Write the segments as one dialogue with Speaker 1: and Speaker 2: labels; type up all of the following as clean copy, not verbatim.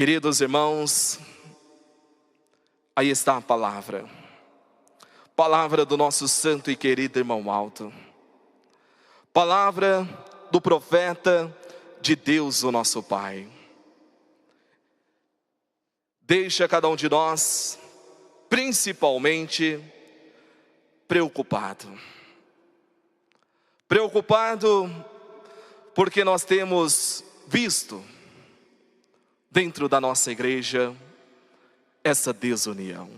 Speaker 1: Queridos irmãos, aí está a palavra do nosso santo e querido irmão Alto, palavra do profeta de Deus, o nosso Pai. Deixa cada um de nós, principalmente, preocupado porque nós temos visto dentro da nossa igreja essa desunião.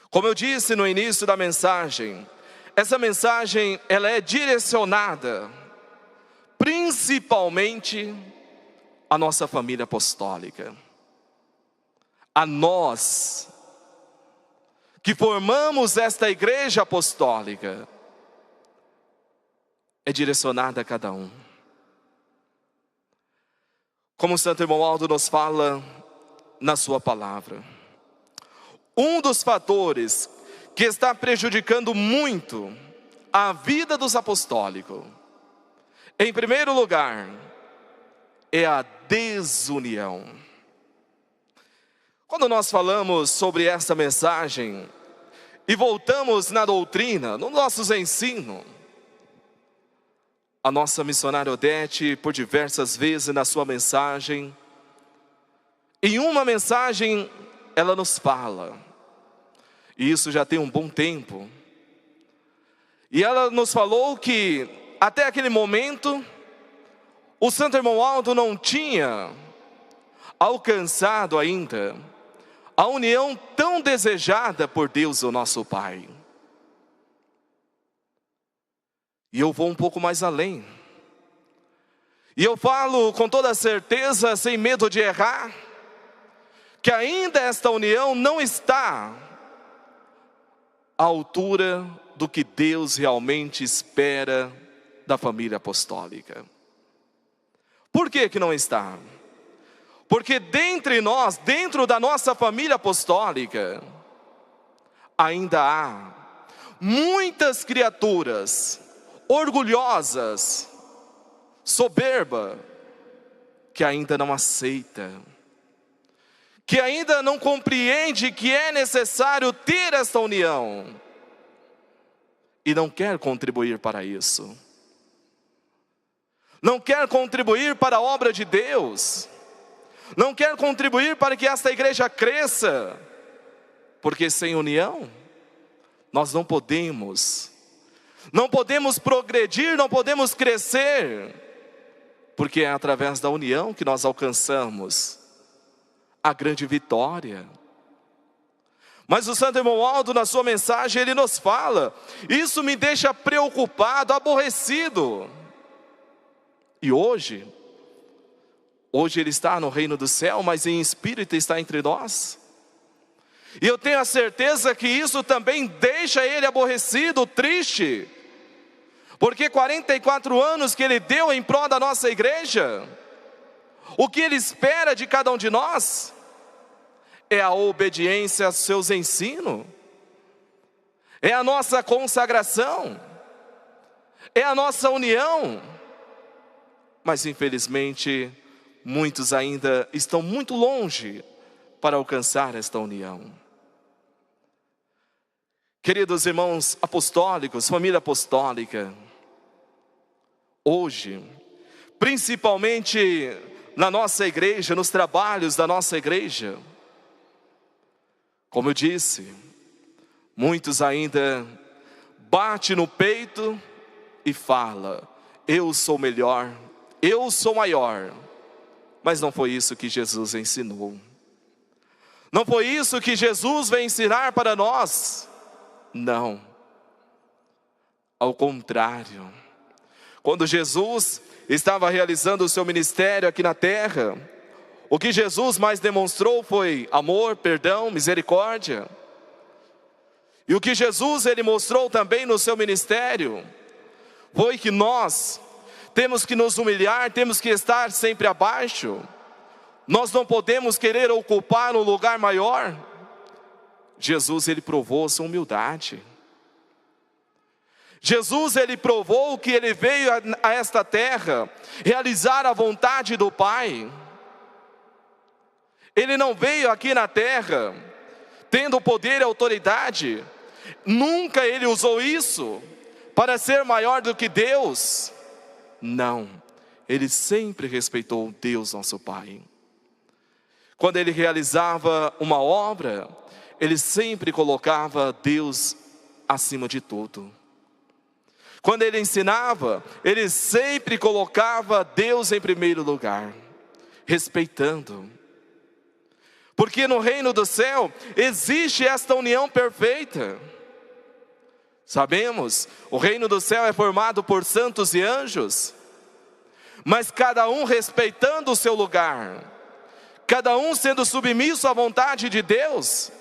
Speaker 1: Como eu disse no início da mensagem, essa mensagem ela é direcionada principalmente à nossa família apostólica, a nós que formamos esta igreja apostólica. É direcionada a cada um. Como o Santo Irmão Aldo nos fala na sua palavra, um dos fatores que está prejudicando muito a vida dos apostólicos, em primeiro lugar, é a desunião. Quando nós falamos sobre essa mensagem e voltamos na doutrina, nos nossos ensinos, a nossa missionária Odete, por diversas vezes na sua mensagem, em uma mensagem ela nos fala, e isso já tem um bom tempo, e ela nos falou que até aquele momento o Santo Irmão Aldo não tinha alcançado ainda a união tão desejada por Deus, o nosso Pai. E eu vou um pouco mais além. E eu falo com toda certeza, sem medo de errar, que ainda esta união não está à altura do que Deus realmente espera da família apostólica. Por que que não está? Porque dentre nós, dentro da nossa família apostólica, ainda há muitas criaturas orgulhosas, soberba, que ainda não aceita, que ainda não compreende que é necessário ter esta união, e não quer contribuir para isso, não quer contribuir para a obra de Deus, não quer contribuir para que esta igreja cresça, porque sem união, nós não podemos progredir, não podemos crescer, porque é através da união que nós alcançamos a grande vitória. Mas o Santo Irmão Aldo, na sua mensagem, ele nos fala, isso me deixa preocupado, aborrecido. E hoje ele está no reino do céu, mas em espírito está entre nós. E eu tenho a certeza que isso também deixa ele aborrecido, triste, porque 44 anos que ele deu em prol da nossa igreja, o que ele espera de cada um de nós é a obediência aos seus ensinos, é a nossa consagração, é a nossa união. Mas infelizmente muitos ainda estão muito longe para alcançar esta união. Queridos irmãos apostólicos, família apostólica, hoje, principalmente na nossa igreja, nos trabalhos da nossa igreja, como eu disse, muitos ainda batem no peito e falam, eu sou melhor, eu sou maior. Mas não foi isso que Jesus ensinou. Não foi isso que Jesus veio ensinar para nós. Não. Ao contrário. Quando Jesus estava realizando o seu ministério aqui na terra, o que Jesus mais demonstrou foi amor, perdão, misericórdia. E o que Jesus ele mostrou também no seu ministério foi que nós temos que nos humilhar, temos que estar sempre abaixo. Nós não podemos querer ocupar um lugar maior. Jesus ele provou sua humildade. Jesus ele provou que ele veio a esta terra realizar a vontade do Pai. Ele não veio aqui na terra tendo poder e autoridade. Nunca ele usou isso para ser maior do que Deus. Não, ele sempre respeitou Deus, nosso Pai. Quando ele realizava uma obra, ele sempre colocava Deus acima de tudo. Quando ele ensinava, ele sempre colocava Deus em primeiro lugar, respeitando. Porque no reino do céu existe esta união perfeita. Sabemos, o reino do céu é formado por santos e anjos, mas cada um respeitando o seu lugar, cada um sendo submisso à vontade de Deus,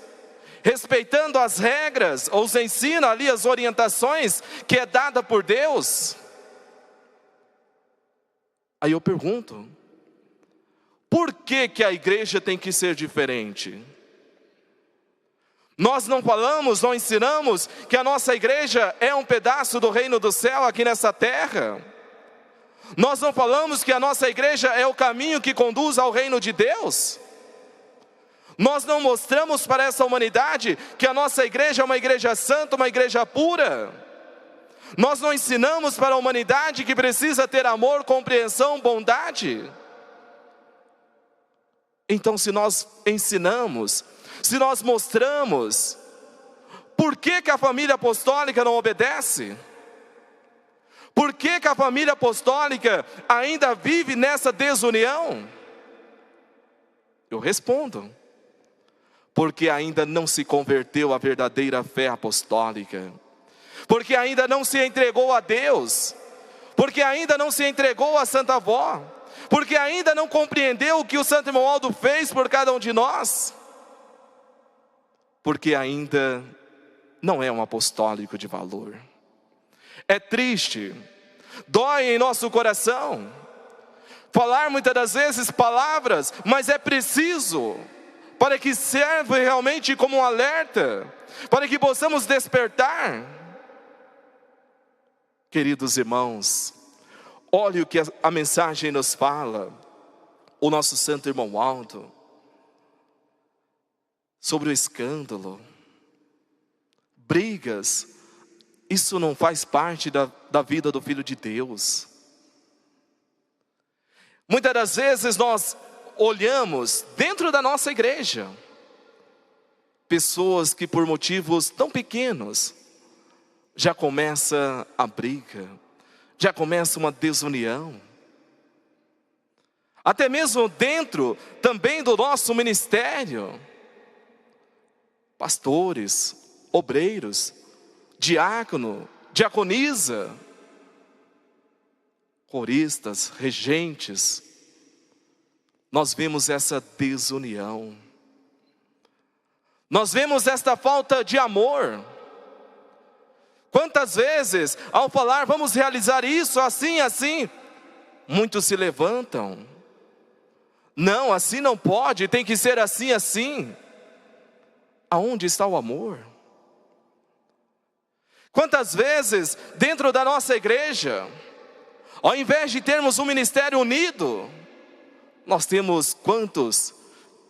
Speaker 1: respeitando as regras, ou os ensina ali as orientações que é dada por Deus. Aí eu pergunto, por que a igreja tem que ser diferente? Nós não falamos, não ensinamos que a nossa igreja é um pedaço do reino do céu aqui nessa terra? Nós não falamos que a nossa igreja é o caminho que conduz ao reino de Deus? Nós não mostramos para essa humanidade que a nossa igreja é uma igreja santa, uma igreja pura? Nós não ensinamos para a humanidade que precisa ter amor, compreensão, bondade? Então, se nós ensinamos, se nós mostramos, por que a família apostólica não obedece? Por que a família apostólica ainda vive nessa desunião? Eu respondo, porque ainda não se converteu à verdadeira fé apostólica, porque ainda não se entregou a Deus, porque ainda não se entregou a Santa Avó, porque ainda não compreendeu o que o Santo Romualdo fez por cada um de nós, porque ainda não é um apostólico de valor. É triste, dói em nosso coração, falar muitas das vezes palavras, mas é preciso, para que serve realmente como um alerta, para que possamos despertar. Queridos irmãos, olhe o que a mensagem nos fala, o nosso santo irmão Aldo, sobre o escândalo, brigas. Isso não faz parte da vida do Filho de Deus. Muitas das vezes nós olhamos dentro da nossa igreja, pessoas que por motivos tão pequenos, já começa a briga, já começa uma desunião. Até mesmo dentro também do nosso ministério, pastores, obreiros, diácono, diaconisa, coristas, regentes, nós vemos essa desunião, nós vemos esta falta de amor. Quantas vezes, ao falar, vamos realizar isso, assim, assim, muitos se levantam, não, assim não pode, tem que ser assim, assim. Aonde está o amor? Quantas vezes, dentro da nossa igreja, ao invés de termos um ministério unido, nós temos quantos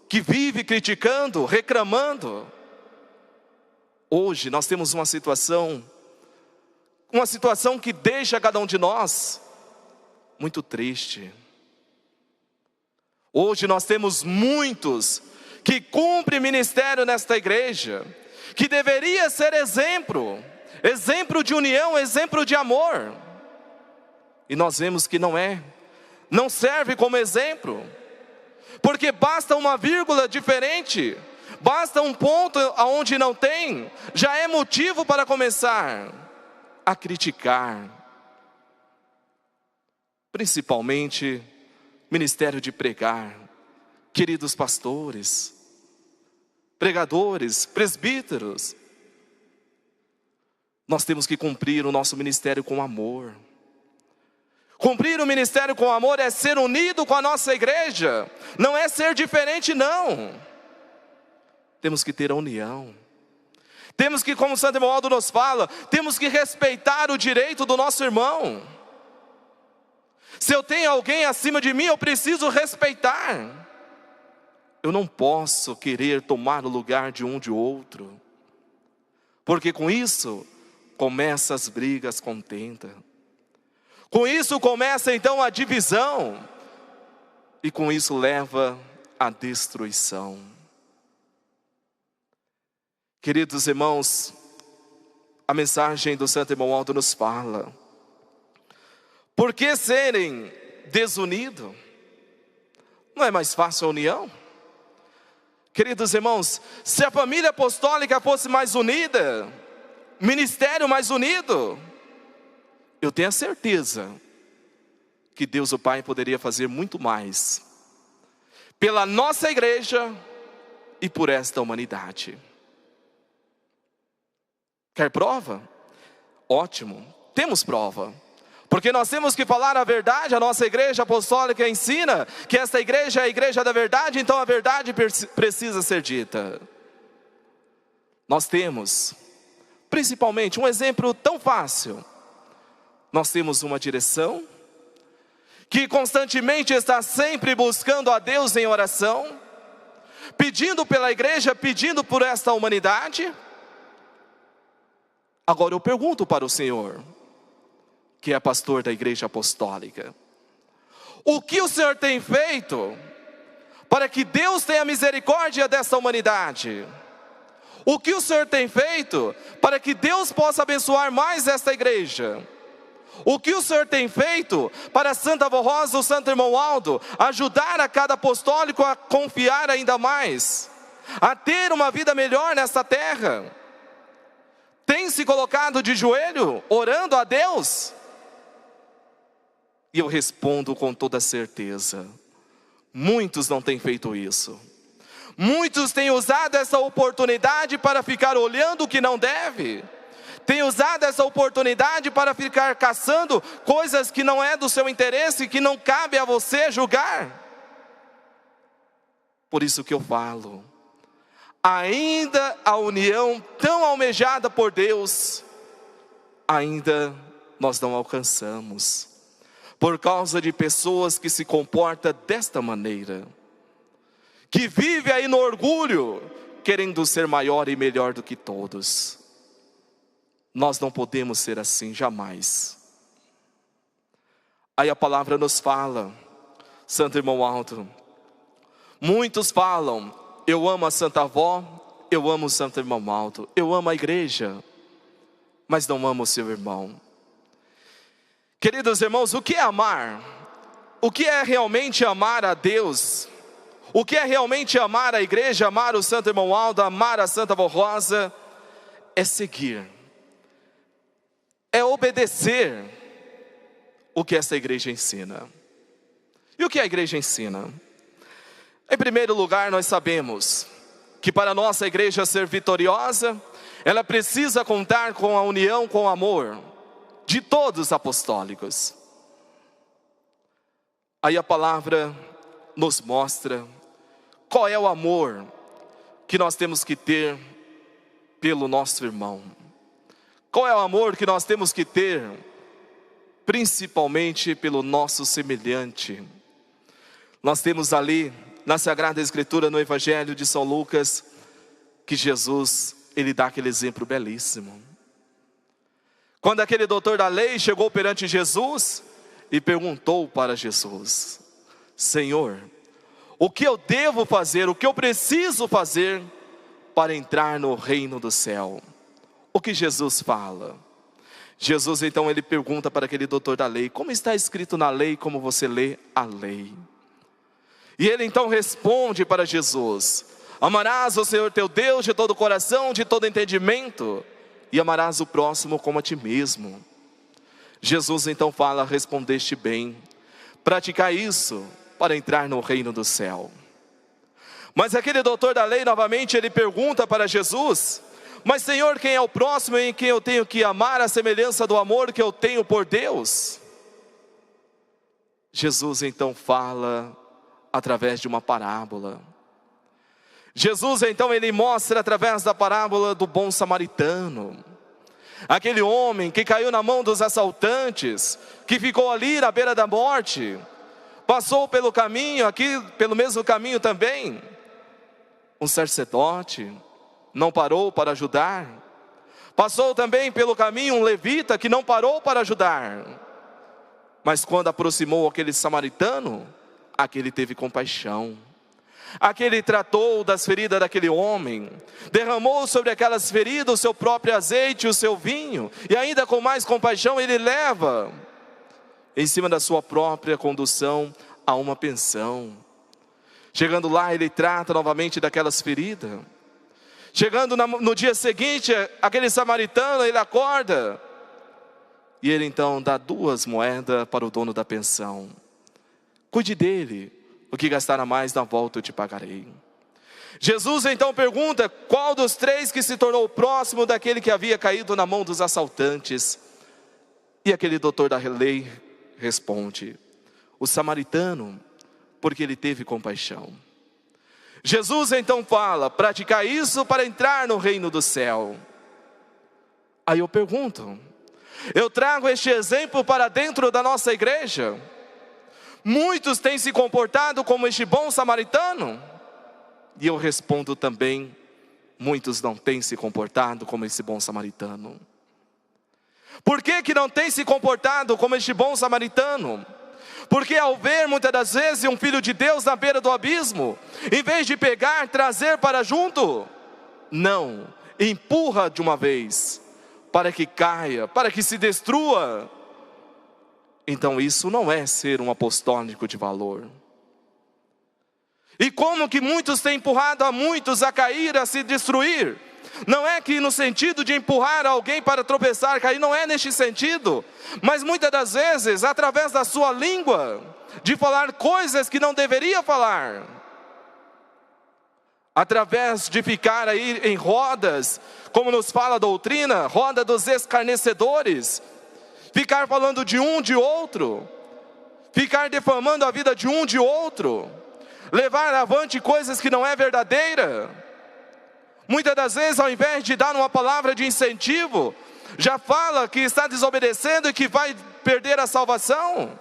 Speaker 1: que vivem criticando, reclamando. Hoje nós temos uma situação que deixa cada um de nós muito triste. Hoje nós temos muitos que cumprem ministério nesta igreja, que deveria ser exemplo de união, exemplo de amor. E nós vemos que não serve como exemplo, porque basta uma vírgula diferente, basta um ponto onde não tem, já é motivo para começar a criticar. Principalmente ministério de pregar. Queridos pastores, pregadores, presbíteros, nós temos que cumprir o nosso ministério com amor. Cumprir o ministério com amor é ser unido com a nossa igreja, não é ser diferente, não. Temos que ter a união. Temos que, como Santo Romualdo nos fala, temos que respeitar o direito do nosso irmão. Se eu tenho alguém acima de mim, eu preciso respeitar. Eu não posso querer tomar o lugar de um de outro, porque com isso começam as brigas, contenda. Com isso começa então a divisão, e com isso leva à destruição. Queridos irmãos, a mensagem do Santo Irmão Aldo nos fala: por que serem desunidos? Não é mais fácil a união? Queridos irmãos, se a família apostólica fosse mais unida, ministério mais unido, eu tenho a certeza que Deus o Pai poderia fazer muito mais pela nossa igreja e por esta humanidade. Quer prova? Ótimo, temos prova. Porque nós temos que falar a verdade. A nossa igreja apostólica ensina que esta igreja é a igreja da verdade, então a verdade precisa ser dita. Nós temos, principalmente, um exemplo tão fácil. Nós temos uma direção que constantemente está sempre buscando a Deus em oração, pedindo pela igreja, pedindo por esta humanidade. Agora eu pergunto para o Senhor, que é pastor da igreja apostólica: o que o Senhor tem feito para que Deus tenha misericórdia dessa humanidade? O que o Senhor tem feito para que Deus possa abençoar mais esta igreja? O que o Senhor tem feito para a Santa Avó Rosa, o Santo Irmão Aldo, ajudar a cada apostólico a confiar ainda mais, a ter uma vida melhor nesta terra? Tem se colocado de joelho, orando a Deus? E eu respondo com toda certeza: muitos não têm feito isso. Muitos têm usado essa oportunidade para ficar olhando o que não deve. Têm usado essa oportunidade para ficar caçando coisas que não é do seu interesse, que não cabe a você julgar. Por isso que eu falo, ainda a união tão almejada por Deus, ainda nós não alcançamos, por causa de pessoas que se comportam desta maneira, que vive aí no orgulho, querendo ser maior e melhor do que todos. Nós não podemos ser assim, jamais. Aí a palavra nos fala, Santo Irmão Aldo, muitos falam: eu amo a Santa Avó, eu amo o Santo Irmão Aldo, eu amo a igreja, mas não amo o seu irmão. Queridos irmãos, o que é amar? O que é realmente amar a Deus? O que é realmente amar a igreja, amar o Santo Irmão Aldo, amar a Santa Avó Rosa? É seguir, é obedecer o que essa igreja ensina. E o que a igreja ensina? Em primeiro lugar, nós sabemos que para a nossa igreja ser vitoriosa, ela precisa contar com a união, com o amor de todos os apostólicos. Aí a palavra nos mostra qual é o amor que nós temos que ter pelo nosso irmão. Qual é o amor que nós temos que ter, principalmente pelo nosso semelhante. Nós temos ali, na Sagrada Escritura, no Evangelho de São Lucas, que Jesus, ele dá aquele exemplo belíssimo. Quando aquele doutor da lei chegou perante Jesus e perguntou para Jesus: Senhor, o que eu devo fazer, o que eu preciso fazer para entrar no reino do céu? O que Jesus fala? Jesus então ele pergunta para aquele doutor da lei: como está escrito na lei, como você lê a lei? E ele então responde para Jesus: amarás o Senhor teu Deus de todo o coração, de todo entendimento, e amarás o próximo como a ti mesmo. Jesus então fala: respondeste bem, praticar isso para entrar no reino do céu. Mas aquele doutor da lei novamente ele pergunta para Jesus: mas Senhor, quem é o próximo em quem eu tenho que amar a semelhança do amor que eu tenho por Deus? Jesus então fala através de uma parábola. Jesus então ele mostra através da parábola do bom samaritano. Aquele homem que caiu na mão dos assaltantes, que ficou ali na beira da morte, passou pelo caminho, aqui pelo mesmo caminho também, um sacerdote, não parou para ajudar. Passou também pelo caminho um levita que não parou para ajudar. Mas quando aproximou aquele samaritano, aquele teve compaixão. Aquele tratou das feridas daquele homem, derramou sobre aquelas feridas o seu próprio azeite, o seu vinho, e ainda com mais compaixão ele leva, em cima da sua própria condução, a uma pensão. Chegando lá, ele trata novamente daquelas feridas. Chegando no dia seguinte, aquele samaritano, ele acorda, e ele então dá 2 moedas para o dono da pensão. Cuide dele, o que gastar a mais na volta eu te pagarei. Jesus então pergunta qual dos 3 que se tornou próximo daquele que havia caído na mão dos assaltantes. E aquele doutor da lei responde: o samaritano, porque ele teve compaixão. Jesus então fala: praticar isso para entrar no reino do céu. Aí eu pergunto, eu trago este exemplo para dentro da nossa igreja? Muitos têm se comportado como este bom samaritano? E eu respondo também, muitos não têm se comportado como esse bom samaritano. Por que não têm se comportado como este bom samaritano? Porque ao ver muitas das vezes um filho de Deus na beira do abismo, em vez de pegar, trazer para junto, não, empurra de uma vez, para que caia, para que se destrua. Então isso não é ser um apostólico de valor. E como que muitos têm empurrado a muitos a cair, a se destruir? Não é que no sentido de empurrar alguém para tropeçar, cair, não é neste sentido. Mas muitas das vezes, através da sua língua, de falar coisas que não deveria falar. Através de ficar aí em rodas, como nos fala a doutrina, roda dos escarnecedores. Ficar falando de um, de outro. Ficar defamando a vida de um, de outro. Levar avante coisas que não é verdadeira. Muitas das vezes, ao invés de dar uma palavra de incentivo, já fala que está desobedecendo e que vai perder a salvação.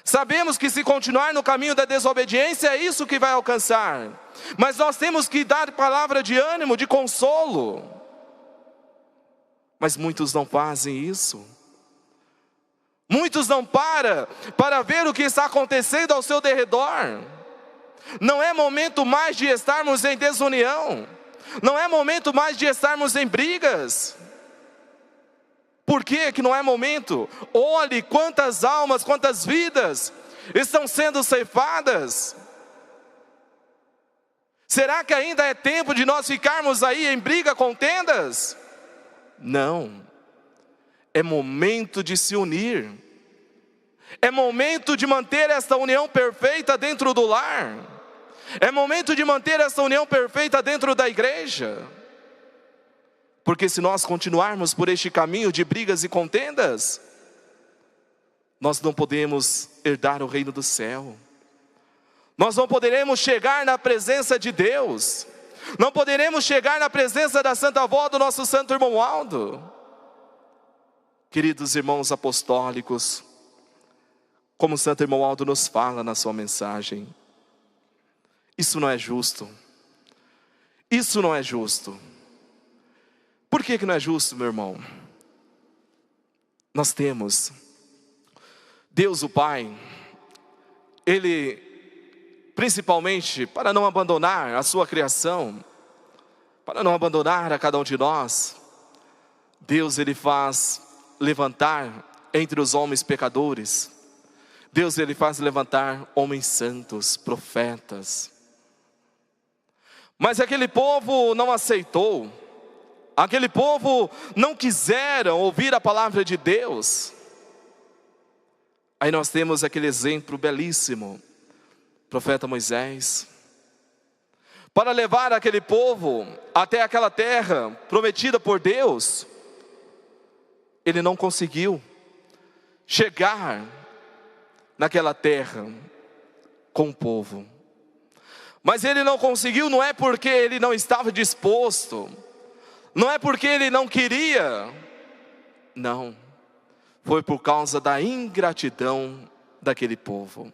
Speaker 1: Sabemos que se continuar no caminho da desobediência, é isso que vai alcançar. Mas nós temos que dar palavra de ânimo, de consolo. Mas muitos não fazem isso. Muitos não param para ver o que está acontecendo ao seu derredor. Não é momento mais de estarmos em desunião. Não é momento mais de estarmos em brigas. Por que não é momento? Olhe quantas almas, quantas vidas estão sendo ceifadas. Será que ainda é tempo de nós ficarmos aí em briga, contendas? Não. É momento de se unir. É momento de manter esta união perfeita dentro do lar. É momento de manter essa união perfeita dentro da igreja. Porque se nós continuarmos por este caminho de brigas e contendas, nós não podemos herdar o reino do céu. Nós não poderemos chegar na presença de Deus. Não poderemos chegar na presença da Santa Avó do nosso Santo Irmão Aldo. Queridos irmãos apostólicos, como o Santo Irmão Aldo nos fala na sua mensagem, isso não é justo. Isso não é justo. Por que não é justo, meu irmão? Nós temos Deus o Pai. Ele, principalmente, para não abandonar a sua criação, para não abandonar a cada um de nós, Deus ele faz levantar entre os homens pecadores. Deus ele faz levantar homens santos, profetas. Mas aquele povo não aceitou. Aquele povo não quiseram ouvir a palavra de Deus. Aí nós temos aquele exemplo belíssimo, profeta Moisés. Para levar aquele povo até aquela terra prometida por Deus, ele não conseguiu chegar naquela terra com o povo. Mas ele não conseguiu, não é porque ele não estava disposto, não é porque ele não queria, não, foi por causa da ingratidão daquele povo.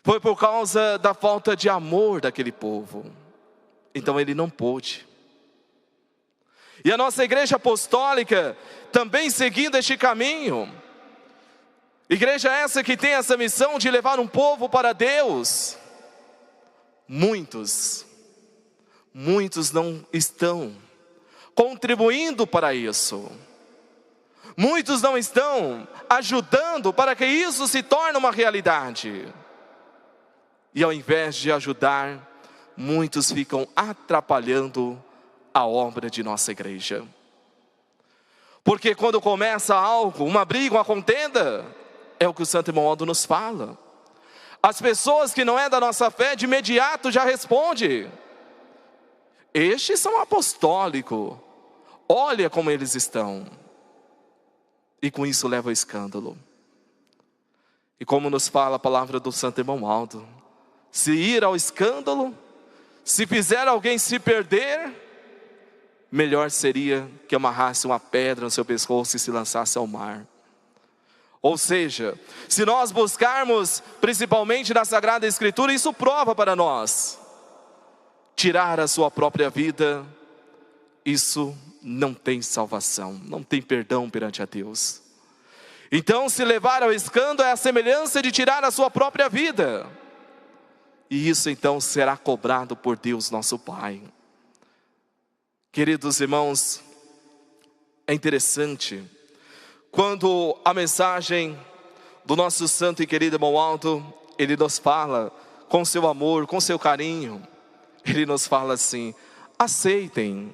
Speaker 1: Foi por causa da falta de amor daquele povo. Então ele não pôde. E a nossa igreja apostólica também seguindo este caminho. Igreja essa que tem essa missão de levar um povo para Deus. Muitos não estão contribuindo para isso. Muitos não estão ajudando para que isso se torne uma realidade. E ao invés de ajudar, muitos ficam atrapalhando a obra de nossa igreja. Porque quando começa algo, uma briga, uma contenda, é o que o Santo Irmão Aldo nos fala. As pessoas que não é da nossa fé, de imediato já responde: estes são apostólicos, olha como eles estão. E com isso leva ao escândalo. E como nos fala a palavra do Santo Irmão Aldo, se ir ao escândalo, se fizer alguém se perder, melhor seria que amarrasse uma pedra no seu pescoço e se lançasse ao mar. Ou seja, se nós buscarmos, principalmente na Sagrada Escritura, isso prova para nós, tirar a sua própria vida, isso não tem salvação, não tem perdão perante a Deus. Então, se levar ao escândalo é a semelhança de tirar a sua própria vida. E isso então será cobrado por Deus nosso Pai. Queridos irmãos, é interessante quando a mensagem do nosso santo e querido irmão Aldo, ele nos fala com seu amor, com seu carinho. Ele nos fala assim: aceitem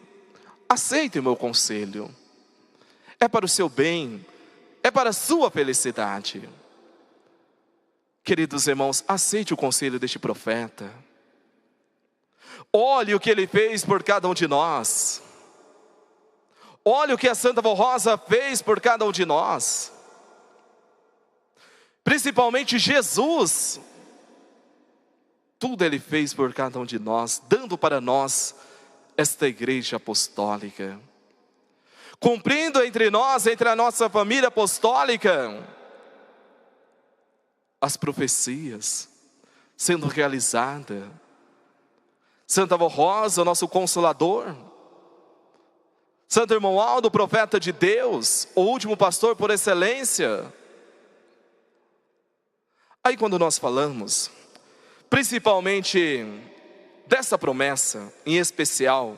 Speaker 1: o meu conselho. É para o seu bem, é para a sua felicidade. Queridos irmãos, aceite o conselho deste profeta. Olhe o que ele fez por cada um de nós. Olhe o que a Santa Vó Rosa fez por cada um de nós. Principalmente Jesus. Tudo ele fez por cada um de nós, dando para nós esta igreja apostólica. Cumprindo entre nós, entre a nossa família apostólica, as profecias sendo realizadas. Santa Vó Rosa, nosso consolador. Santo Irmão Aldo, profeta de Deus, o último pastor por excelência. Aí quando nós falamos, principalmente dessa promessa, em especial,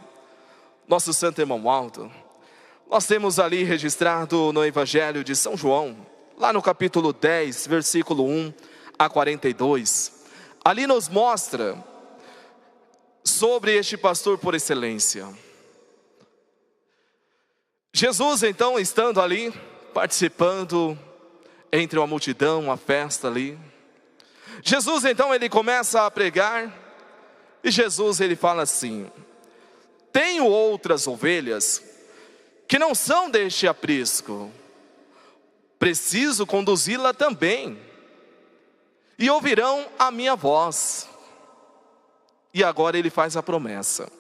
Speaker 1: nosso Santo Irmão Aldo, nós temos ali registrado no Evangelho de São João, lá no capítulo 10, versículo 1 a 42, ali nos mostra sobre este pastor por excelência. Jesus então estando ali, participando entre uma multidão, uma festa ali. Jesus então ele começa a pregar, e Jesus ele fala assim: tenho outras ovelhas que não são deste aprisco, preciso conduzi-la também, e ouvirão a minha voz. E agora ele faz a promessa: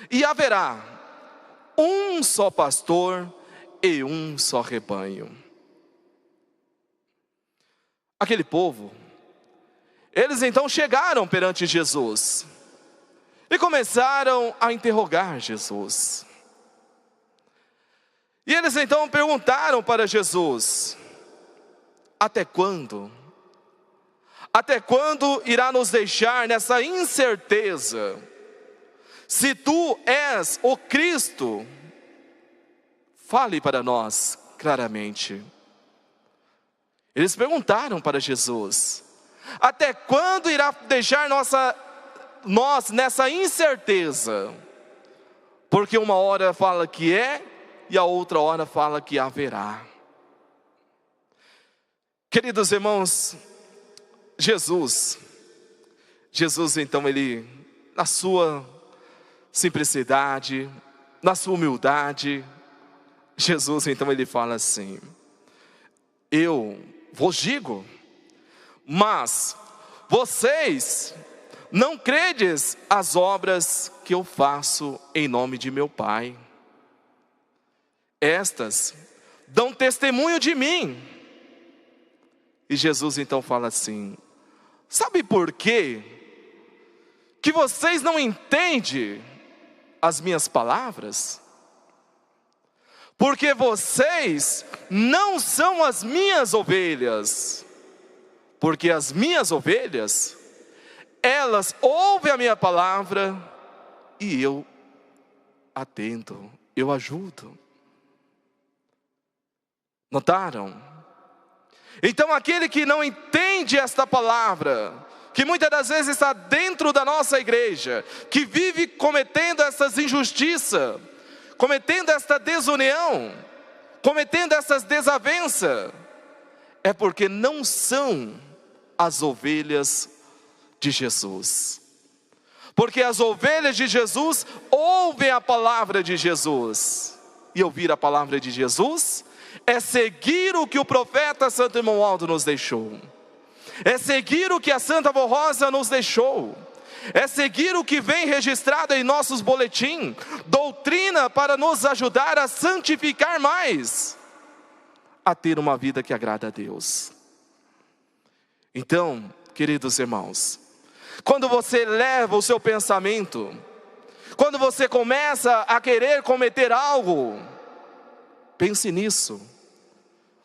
Speaker 1: e haverá um só pastor e um só rebanho. Aquele povo, eles então chegaram perante Jesus e começaram a interrogar Jesus. E eles então perguntaram para Jesus: até quando? Até quando irá nos deixar nessa incerteza? Se tu és o Cristo, fale para nós claramente. Eles perguntaram para Jesus: até quando irá deixar nós nessa incerteza? Porque uma hora fala que é, e a outra hora fala que haverá. Queridos irmãos, Jesus então ele, na sua simplicidade, na sua humildade, Jesus então ele fala assim: eu vos digo, mas vocês não credes as obras que eu faço em nome de meu Pai. Estas dão testemunho de mim. E Jesus então fala assim: Sabe por quê? Que vocês não entendem as minhas palavras? Porque vocês não são as minhas ovelhas. Porque as minhas ovelhas, elas ouvem a minha palavra e eu atendo, eu ajudo. Notaram? Então aquele que não entende esta palavra, que muitas das vezes está dentro da nossa igreja, que vive cometendo essas injustiças, cometendo esta desunião, cometendo essas desavenças, é porque não são as ovelhas de Jesus. Porque as ovelhas de Jesus ouvem a palavra de Jesus. E ouvir a palavra de Jesus é seguir o que o profeta Santo Irmão Aldo nos deixou. É seguir o que a Santa Avó Rosa nos deixou. É seguir o que vem registrado em nossos boletins. Doutrina para nos ajudar a santificar mais, a ter uma vida que agrada a Deus. Então, queridos irmãos, quando você leva o seu pensamento, quando você começa a querer cometer algo, pense nisso.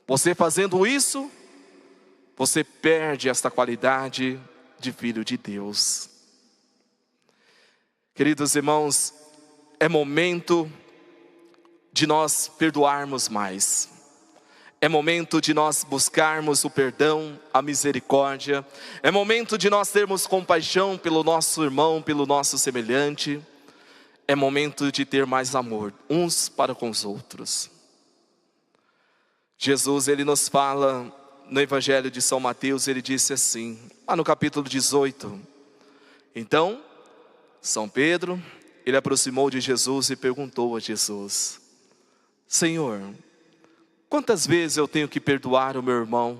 Speaker 1: Você fazendo isso, você perde esta qualidade de filho de Deus. Queridos irmãos, é momento de nós perdoarmos mais. É momento de nós buscarmos o perdão, a misericórdia. É momento de nós termos compaixão pelo nosso irmão, pelo nosso semelhante. É momento de ter mais amor uns para com os outros. Jesus, ele nos fala no Evangelho de São Mateus, ele disse assim, lá no capítulo 18. Então, São Pedro, ele aproximou de Jesus e perguntou a Jesus: Senhor, quantas vezes eu tenho que perdoar o meu irmão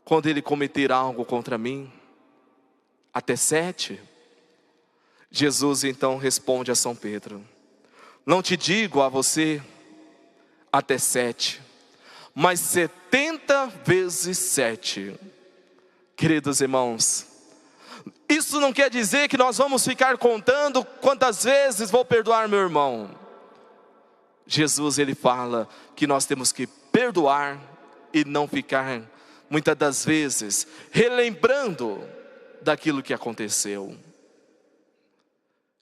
Speaker 1: quando ele cometer algo contra mim? Até 7? Jesus então responde a São Pedro: não te digo a você até 7, mas 70 vezes 7. Queridos irmãos, isso não quer dizer que nós vamos ficar contando quantas vezes vou perdoar meu irmão. Jesus, ele fala que nós temos que perdoar e não ficar, muitas das vezes, relembrando daquilo que aconteceu.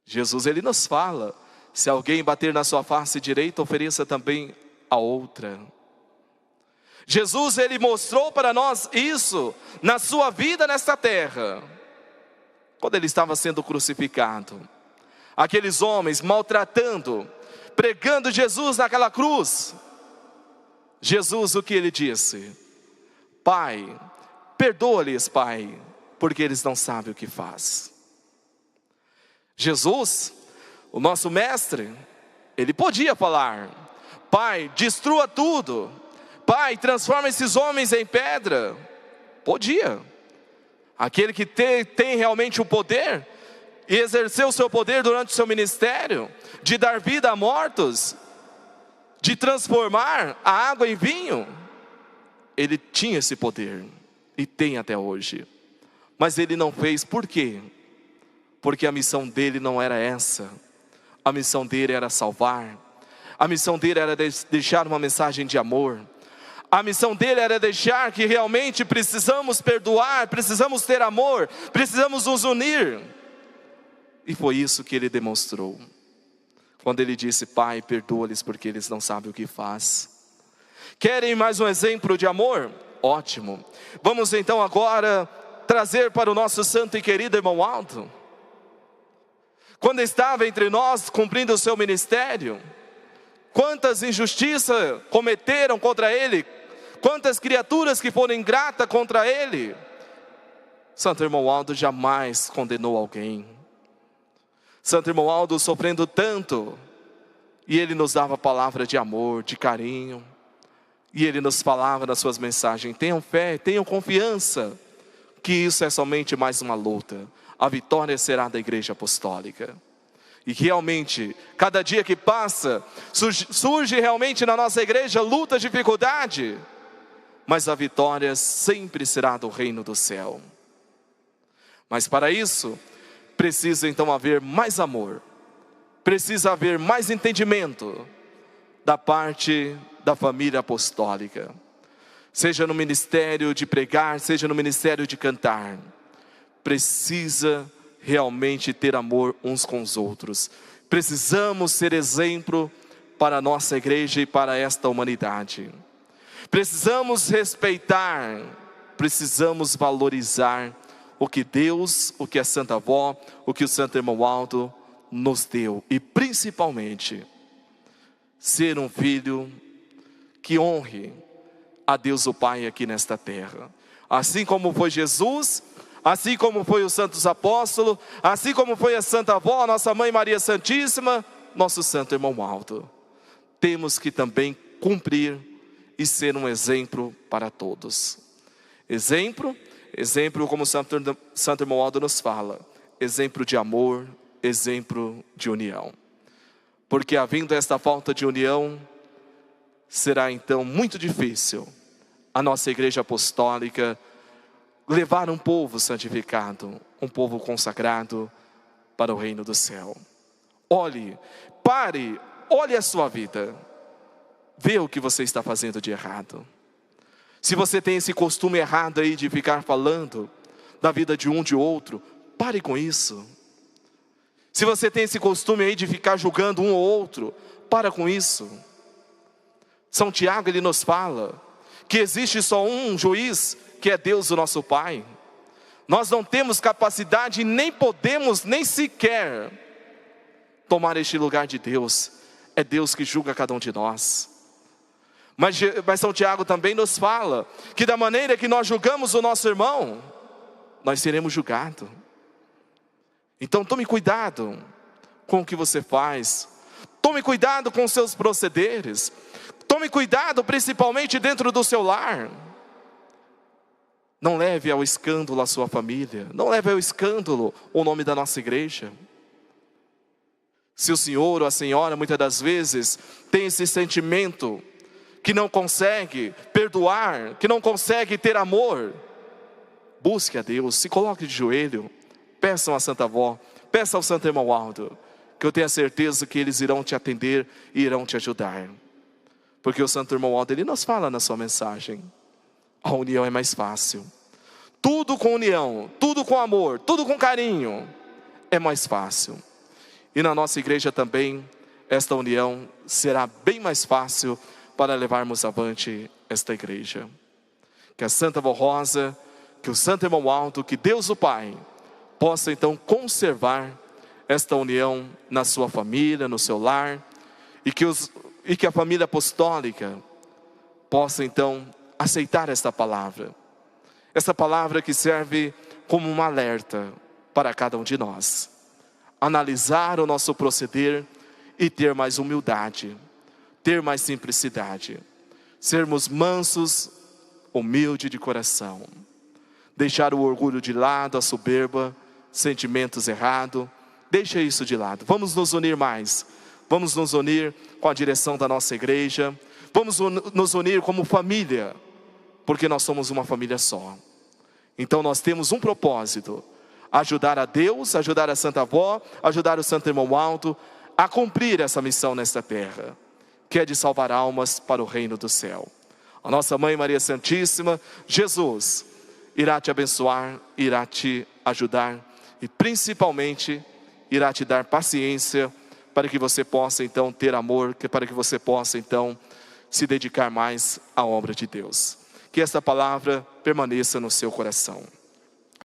Speaker 1: Jesus, ele nos fala, se alguém bater na sua face direita, ofereça também a outra. Jesus, ele mostrou para nós isso na sua vida nesta terra. Quando ele estava sendo crucificado, aqueles homens maltratando, pregando Jesus naquela cruz. Jesus, o que ele disse? Pai, perdoa-lhes, Pai, porque eles não sabem o que faz. Jesus, o nosso mestre, ele podia falar: Pai, destrua tudo. Pai, transforma esses homens em pedra. Podia. Aquele que tem realmente o poder e exerceu o seu poder durante o seu ministério, de dar vida a mortos, de transformar a água em vinho, ele tinha esse poder e tem até hoje. Mas ele não fez, por quê? Porque a missão dele não era essa. A missão dele era salvar. A missão dele era deixar uma mensagem de amor. A missão dele era deixar que realmente precisamos perdoar, precisamos ter amor, precisamos nos unir. E foi isso que ele demonstrou. Quando ele disse: Pai, perdoa-lhes porque eles não sabem o que faz. Querem mais um exemplo de amor? Ótimo. Vamos então agora trazer para o nosso santo e querido irmão Aldo. Quando estava entre nós cumprindo o seu ministério, quantas injustiças cometeram contra ele, quantas criaturas que foram ingratas contra ele. Santo Irmão Aldo jamais condenou alguém. Santo Irmão Aldo sofrendo tanto, e ele nos dava palavra de amor, de carinho, e ele nos falava nas suas mensagens: tenham fé, tenham confiança, que isso é somente mais uma luta. A vitória será da Igreja Apostólica. E realmente, cada dia que passa, surge realmente na nossa igreja luta, dificuldade, mas a vitória sempre será do reino do céu. Mas para isso, precisa então haver mais amor, precisa haver mais entendimento da parte da família apostólica. Seja no ministério de pregar, seja no ministério de cantar, precisa realmente ter amor uns com os outros. Precisamos ser exemplo para a nossa igreja e para esta humanidade. Precisamos respeitar, precisamos valorizar o que Deus, o que a Santa Avó, o que o Santo Irmão Waldo nos deu. E principalmente, ser um filho que honre a Deus o Pai aqui nesta terra. Assim como foi Jesus, assim como foi os santos apóstolos, assim como foi a Santa Avó, a nossa Mãe Maria Santíssima, nosso Santo Irmão Waldo. Temos que também cumprir e ser um exemplo para todos. Exemplo como o Santo Irmão Waldo nos fala, exemplo de amor, exemplo de união. Porque havendo esta falta de união, será então muito difícil a nossa igreja apostólica levar um povo santificado, um povo consagrado para o reino do céu. Olhe a sua vida, vê o que você está fazendo de errado. Se você tem esse costume errado aí de ficar falando da vida de um de outro, pare com isso. Se você tem esse costume aí de ficar julgando um ou outro, para com isso. São Tiago, ele nos fala que existe só um juiz, que é Deus, o nosso Pai. Nós não temos capacidade, nem podemos, nem sequer tomar este lugar de Deus. É Deus que julga cada um de nós. Mas São Tiago também nos fala que da maneira que nós julgamos o nosso irmão, nós seremos julgados. Então tome cuidado com o que você faz. Tome cuidado com os seus procederes. Tome cuidado principalmente dentro do seu lar. Não leve ao escândalo a sua família. Não leve ao escândalo o nome da nossa igreja. Se o senhor ou a senhora muitas das vezes tem esse sentimento que não consegue perdoar, que não consegue ter amor, busque a Deus, se coloque de joelho, peçam à Santa Avó, peça ao Santo Irmão Waldo, que eu tenho a certeza que eles irão te atender e irão te ajudar. Porque o Santo Irmão Waldo, ele nos fala na sua mensagem, a união é mais fácil. Tudo com união, tudo com amor, tudo com carinho, é mais fácil. E na nossa igreja também, esta união será bem mais fácil para levarmos avante esta igreja. Que a Santa Avó Rosa, que o Santo Irmão Waldo, que Deus o Pai, possa então conservar esta união na sua família, no seu lar, e que a família apostólica possa então aceitar esta palavra que serve como um alerta para cada um de nós. Analisar o nosso proceder e ter mais humildade, ter mais simplicidade, sermos mansos, humildes de coração, deixar o orgulho de lado, a soberba, sentimentos errados, deixa isso de lado. Vamos nos unir mais, vamos nos unir com a direção da nossa igreja, vamos nos unir como família, porque nós somos uma família só. Então nós temos um propósito: ajudar a Deus, ajudar a Santa Avó, ajudar o Santo Irmão Waldo a cumprir essa missão nesta terra, que é de salvar almas para o reino do céu. A nossa Mãe Maria Santíssima, Jesus, irá te abençoar, irá te ajudar e principalmente irá te dar paciência para que você possa então ter amor, para que você possa então se dedicar mais à obra de Deus. Que esta palavra permaneça no seu coração.